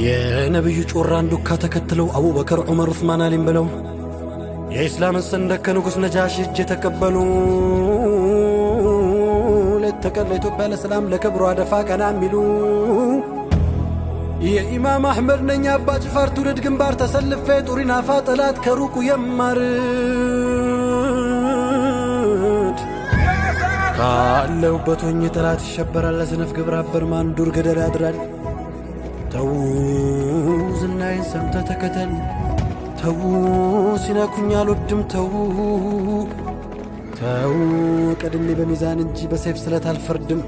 የነብዩ ጮራን ዱካ ተከትለው አቡበከር ዑመር ዑስማን አሊም ብለው የኢስላምን ሰንደቅ ከንጉሥ ነጃሺ እጅ የተቀበሉ ለተቀለ ኢትዮጵያ ለሰላም ለክብሯ ደፋ ቀና የሚሉ የኢማም አህመድ ነኝ አባ ጅፋር ትውልድ ግንባር ተሰልፌ ጡሪናፋ ጠላት ከሩቁ የማርድ ካለሁበት ሆኜ ጠላት ይሸበራል ለሰነፍ ግብረ አበር ማን ዱር ገደል ያድራል። ተው ዝናዬን ሰምተህ ተከተል ተው ሲነኩኝ አልወድም ተው ቀድሜ በሚዛን እንጂ በሰይፍ ስለት አልፈርድም።